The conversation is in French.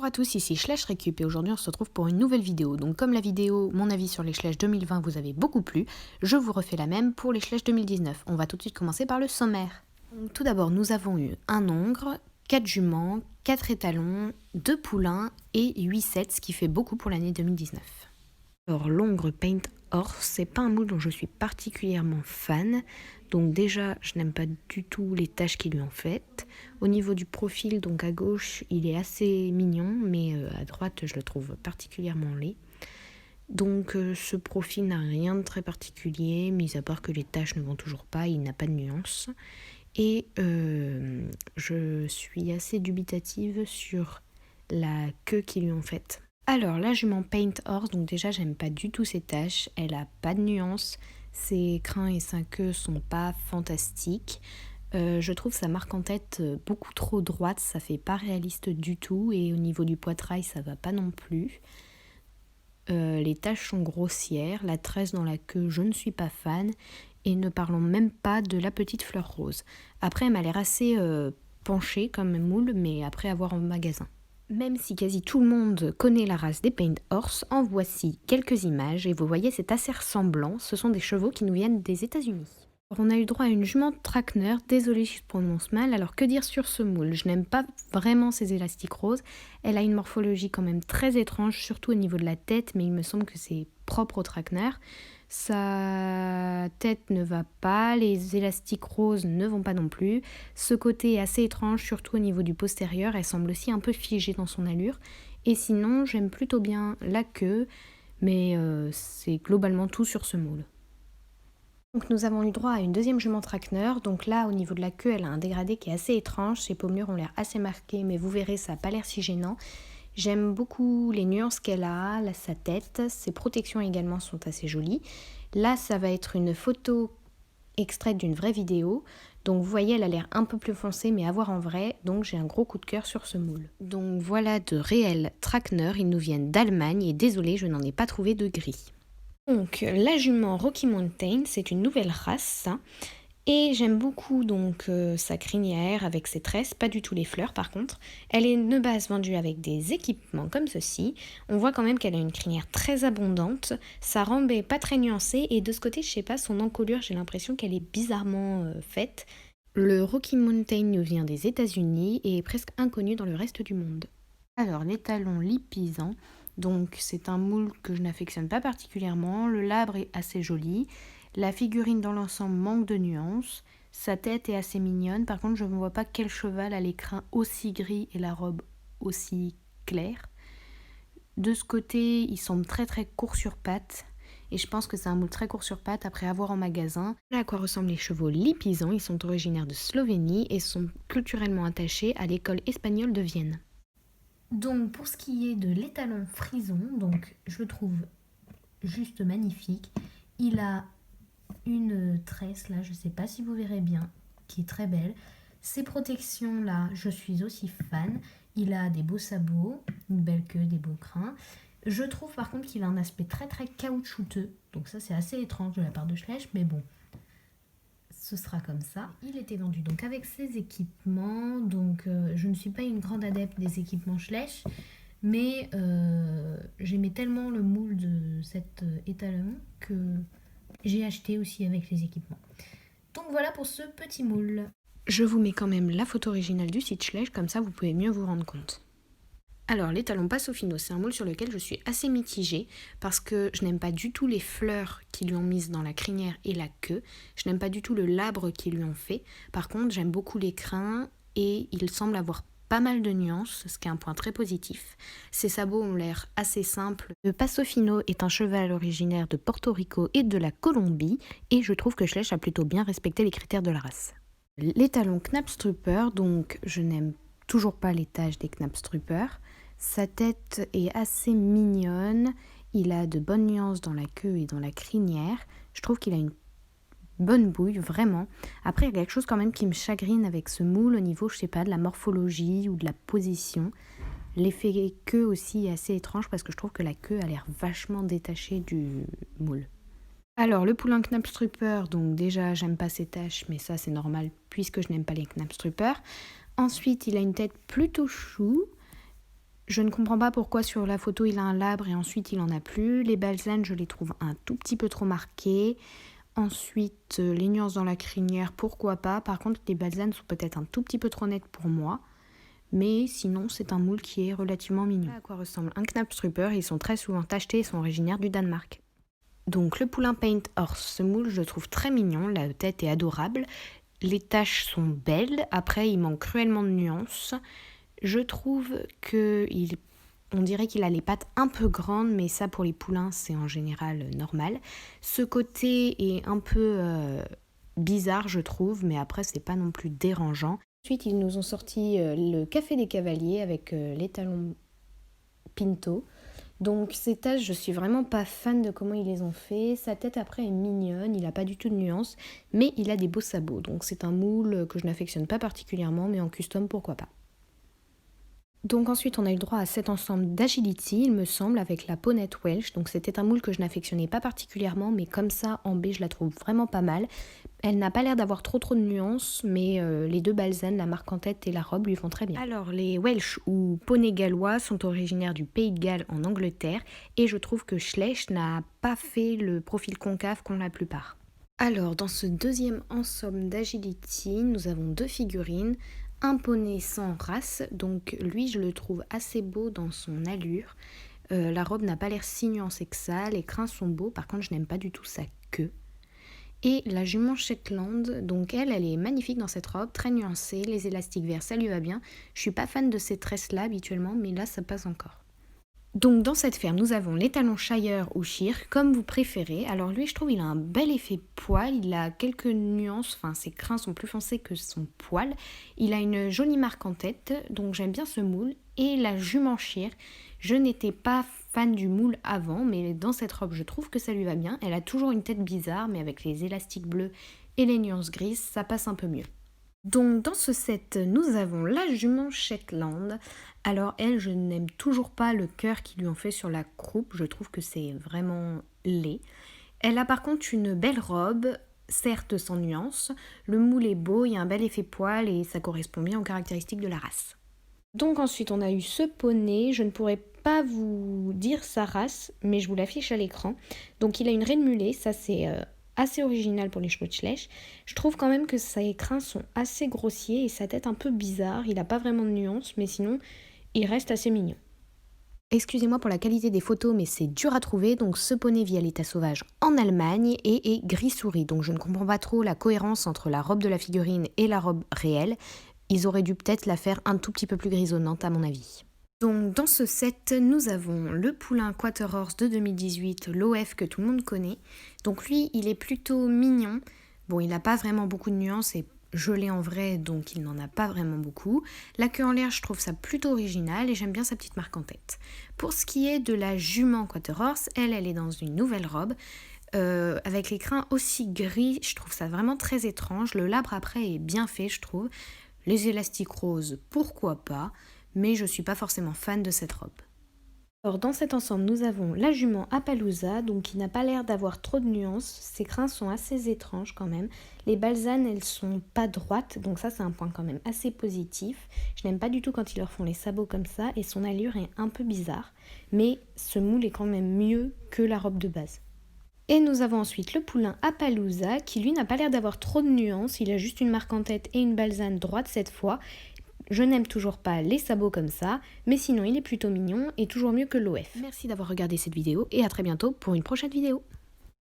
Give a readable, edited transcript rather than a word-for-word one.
Bonjour à tous, ici Schleich Récup et aujourd'hui on se retrouve pour une nouvelle vidéo. Donc comme la vidéo, mon avis sur les Schleich 2020 vous avez beaucoup plu, je vous refais la même pour les Schleich 2019. On va tout de suite commencer par le sommaire. Donc, tout d'abord nous avons eu un hongre, 4 juments, 4 étalons, 2 poulains et 8 sets, ce qui fait beaucoup pour l'année 2019. Alors l'hongre Paint Horse, c'est pas un moule dont je suis particulièrement fan. Donc déjà, je n'aime pas du tout les taches qu'ils lui ont faites. Au niveau du profil, donc à gauche, il est assez mignon, mais à droite, je le trouve particulièrement laid. Donc ce profil n'a rien de très particulier, mis à part que les taches ne vont toujours pas, il n'a pas de nuance. Et je suis assez dubitative sur la queue qu'ils lui ont faite. Alors la jument Paint Horse, donc déjà j'aime pas du tout ses taches, elle a pas de nuance, ses crins et sa queue sont pas fantastiques. Je trouve sa marque en tête beaucoup trop droite, ça fait pas réaliste du tout et au niveau du poitrail ça va pas non plus. Les taches sont grossières, la tresse dans la queue je ne suis pas fan et ne parlons même pas de la petite fleur rose. Après elle m'a l'air assez penchée comme moule mais après avoir en magasin. Même si quasi tout le monde connaît la race des Paint Horse, en voici quelques images et vous voyez c'est assez ressemblant, ce sont des chevaux qui nous viennent des États-Unis. On a eu droit à une jument Trackner, désolée si je prononce mal, alors que dire sur ce moule? Je n'aime pas vraiment ces élastiques roses, elle a une morphologie quand même très étrange, surtout au niveau de la tête, mais il me semble que c'est propre au Trackner. Sa tête ne va pas, les élastiques roses ne vont pas non plus. Ce côté est assez étrange, surtout au niveau du postérieur, elle semble aussi un peu figée dans son allure. Et sinon, j'aime plutôt bien la queue, mais c'est globalement tout sur ce moule. Donc nous avons eu droit à une deuxième jument Trackner, donc là au niveau de la queue elle a un dégradé qui est assez étrange, ses pommures ont l'air assez marquées mais vous verrez ça n'a pas l'air si gênant. J'aime beaucoup les nuances qu'elle a, sa tête, ses protections également sont assez jolies. Là ça va être une photo extraite d'une vraie vidéo, donc vous voyez elle a l'air un peu plus foncée mais à voir en vrai, donc j'ai un gros coup de cœur sur ce moule. Donc voilà de réels Trackner, ils nous viennent d'Allemagne et désolé je n'en ai pas trouvé de gris. Donc la jument Rocky Mountain, c'est une nouvelle race et j'aime beaucoup donc sa crinière avec ses tresses, pas du tout les fleurs par contre. Elle est de base vendue avec des équipements comme ceci. On voit quand même qu'elle a une crinière très abondante, sa rampe est pas très nuancée et de ce côté je sais pas, son encolure j'ai l'impression qu'elle est bizarrement faite. Le Rocky Mountain nous vient des États-Unis et est presque inconnu dans le reste du monde. Alors les talons lipisants. Donc c'est un moule que je n'affectionne pas particulièrement, le labre est assez joli, la figurine dans l'ensemble manque de nuances, sa tête est assez mignonne, par contre je ne vois pas quel cheval a les crins aussi gris et la robe aussi claire. De ce côté, il semble très très court sur pattes, et je pense que c'est un moule très court sur pattes après avoir en magasin. Voilà à quoi ressemblent les chevaux lipisants, ils sont originaires de Slovénie et sont culturellement attachés à l'école espagnole de Vienne. Donc pour ce qui est de l'étalon frison, donc je le trouve juste magnifique. Il a une tresse là, je ne sais pas si vous verrez bien, qui est très belle. Ces protections là, je suis aussi fan. Il a des beaux sabots, une belle queue, des beaux crins. Je trouve par contre qu'il a un aspect très très caoutchouteux. Donc ça c'est assez étrange de la part de Schleich, mais bon. Ce sera comme ça. Il était vendu donc avec ses équipements, donc je ne suis pas une grande adepte des équipements Schleich, mais j'aimais tellement le moule de cet étalon que j'ai acheté aussi avec les équipements. Donc voilà pour ce petit moule. Je vous mets quand même la photo originale du site Schleich, comme ça vous pouvez mieux vous rendre compte. Alors l'étalon Passofino, c'est un moule sur lequel je suis assez mitigée parce que je n'aime pas du tout les fleurs qu'ils lui ont mises dans la crinière et la queue. Je n'aime pas du tout le labre qu'ils lui ont fait. Par contre, j'aime beaucoup les crins et il semble avoir pas mal de nuances, ce qui est un point très positif. Ses sabots ont l'air assez simples. Le Passofino est un cheval originaire de Porto Rico et de la Colombie et je trouve que Schleich a plutôt bien respecté les critères de la race. L'étalon Knapstrupper, donc je n'aime toujours pas les taches des Knapstrupper. Sa tête est assez mignonne, il a de bonnes nuances dans la queue et dans la crinière. Je trouve qu'il a une bonne bouille, vraiment. Après, il y a quelque chose quand même qui me chagrine avec ce moule au niveau, je sais pas, de la morphologie ou de la position. L'effet queue aussi est assez étrange parce que je trouve que la queue a l'air vachement détachée du moule. Alors, le poulain Knapstrupper, donc déjà, j'aime pas ses taches, mais ça c'est normal puisque je n'aime pas les Knapstrupper. Ensuite, il a une tête plutôt chou. Je ne comprends pas pourquoi sur la photo il a un labre et ensuite il en a plus. Les balsanes, je les trouve un tout petit peu trop marquées. Ensuite, les nuances dans la crinière, pourquoi pas. Par contre, les balsanes sont peut-être un tout petit peu trop nettes pour moi. Mais sinon, c'est un moule qui est relativement mignon. À quoi ressemble un Knabstruper, ils sont très souvent tachetés et sont originaires du Danemark. Donc le poulain Paint Horse, ce moule je le trouve très mignon, la tête est adorable. Les taches sont belles, après il manque cruellement de nuances. Je trouve on dirait qu'il a les pattes un peu grandes, mais ça pour les poulains c'est en général normal. Ce côté est un peu bizarre je trouve, mais après c'est pas non plus dérangeant. Ensuite ils nous ont sorti le Café des Cavaliers avec les talons Pinto. Donc ces taches, je suis vraiment pas fan de comment ils les ont fait. Sa tête après est mignonne, il a pas du tout de nuances, mais il a des beaux sabots. Donc c'est un moule que je n'affectionne pas particulièrement, mais en custom pourquoi pas. Donc ensuite on a eu le droit à cet ensemble d'agility, il me semble, avec la Ponette Welsh. Donc c'était un moule que je n'affectionnais pas particulièrement, mais comme ça en B je la trouve vraiment pas mal. Elle n'a pas l'air d'avoir trop de nuances, mais les deux balsanes, la marque en tête et la robe lui vont très bien. Alors les Welsh ou poneys gallois sont originaires du Pays de Galles en Angleterre, et je trouve que Schleich n'a pas fait le profil concave qu'ont la plupart. Alors dans ce deuxième ensemble d'agility, nous avons deux figurines. Un poney sans race, donc lui je le trouve assez beau dans son allure. La robe n'a pas l'air si nuancée que ça, les crins sont beaux, par contre je n'aime pas du tout sa queue. Et la jument Shetland, donc elle est magnifique dans cette robe, très nuancée, les élastiques verts ça lui va bien. Je suis pas fan de ces tresses là habituellement, mais là ça passe encore. Donc dans cette ferme, nous avons les talons Shire ou Shire, comme vous préférez. Alors lui, je trouve il a un bel effet poil, il a quelques nuances, enfin ses crins sont plus foncés que son poil. Il a une jolie marque en tête, donc j'aime bien ce moule. Et la jument Shire, je n'étais pas fan du moule avant, mais dans cette robe, je trouve que ça lui va bien. Elle a toujours une tête bizarre, mais avec les élastiques bleus et les nuances grises, ça passe un peu mieux. Donc dans ce set, nous avons la jument Shetland. Alors elle, je n'aime toujours pas le cœur qu'ils lui ont fait sur la croupe, je trouve que c'est vraiment laid. Elle a par contre une belle robe, certes sans nuance. Le moule est beau, il y a un bel effet poil et ça correspond bien aux caractéristiques de la race. Donc ensuite on a eu ce poney, je ne pourrais pas vous dire sa race, mais je vous l'affiche à l'écran. Donc il a une raie de mulet, ça c'est assez original pour les chevaux de Schleich. Je trouve quand même que ses crins sont assez grossiers et sa tête un peu bizarre. Il n'a pas vraiment de nuances, mais sinon, il reste assez mignon. Excusez-moi pour la qualité des photos, mais c'est dur à trouver. Donc ce poney vit à l'état sauvage en Allemagne et est gris souris. Donc je ne comprends pas trop la cohérence entre la robe de la figurine et la robe réelle. Ils auraient dû peut-être la faire un tout petit peu plus grisonnante à mon avis. Donc dans ce set, nous avons le poulain Quarter Horse de 2018, l'OF que tout le monde connaît. Donc lui, il est plutôt mignon. Bon, il n'a pas vraiment beaucoup de nuances et je l'ai en vrai, donc il n'en a pas vraiment beaucoup. La queue en l'air, je trouve ça plutôt original et j'aime bien sa petite marque en tête. Pour ce qui est de la jument Quarter Horse, elle est dans une nouvelle robe. Avec les crins aussi gris, je trouve ça vraiment très étrange. Le labre après est bien fait, je trouve. Les élastiques roses, pourquoi pas, mais je ne suis pas forcément fan de cette robe. Alors dans cet ensemble, nous avons la jument Appaloosa, donc qui n'a pas l'air d'avoir trop de nuances. Ses crins sont assez étranges quand même. Les balsanes, elles sont pas droites, donc ça c'est un point quand même assez positif. Je n'aime pas du tout quand ils leur font les sabots comme ça, et son allure est un peu bizarre. Mais ce moule est quand même mieux que la robe de base. Et nous avons ensuite le poulain Appaloosa, qui lui n'a pas l'air d'avoir trop de nuances. Il a juste une marque en tête et une balsane droite cette fois. Je n'aime toujours pas les sabots comme ça, mais sinon il est plutôt mignon et toujours mieux que l'OF. Merci d'avoir regardé cette vidéo et à très bientôt pour une prochaine vidéo.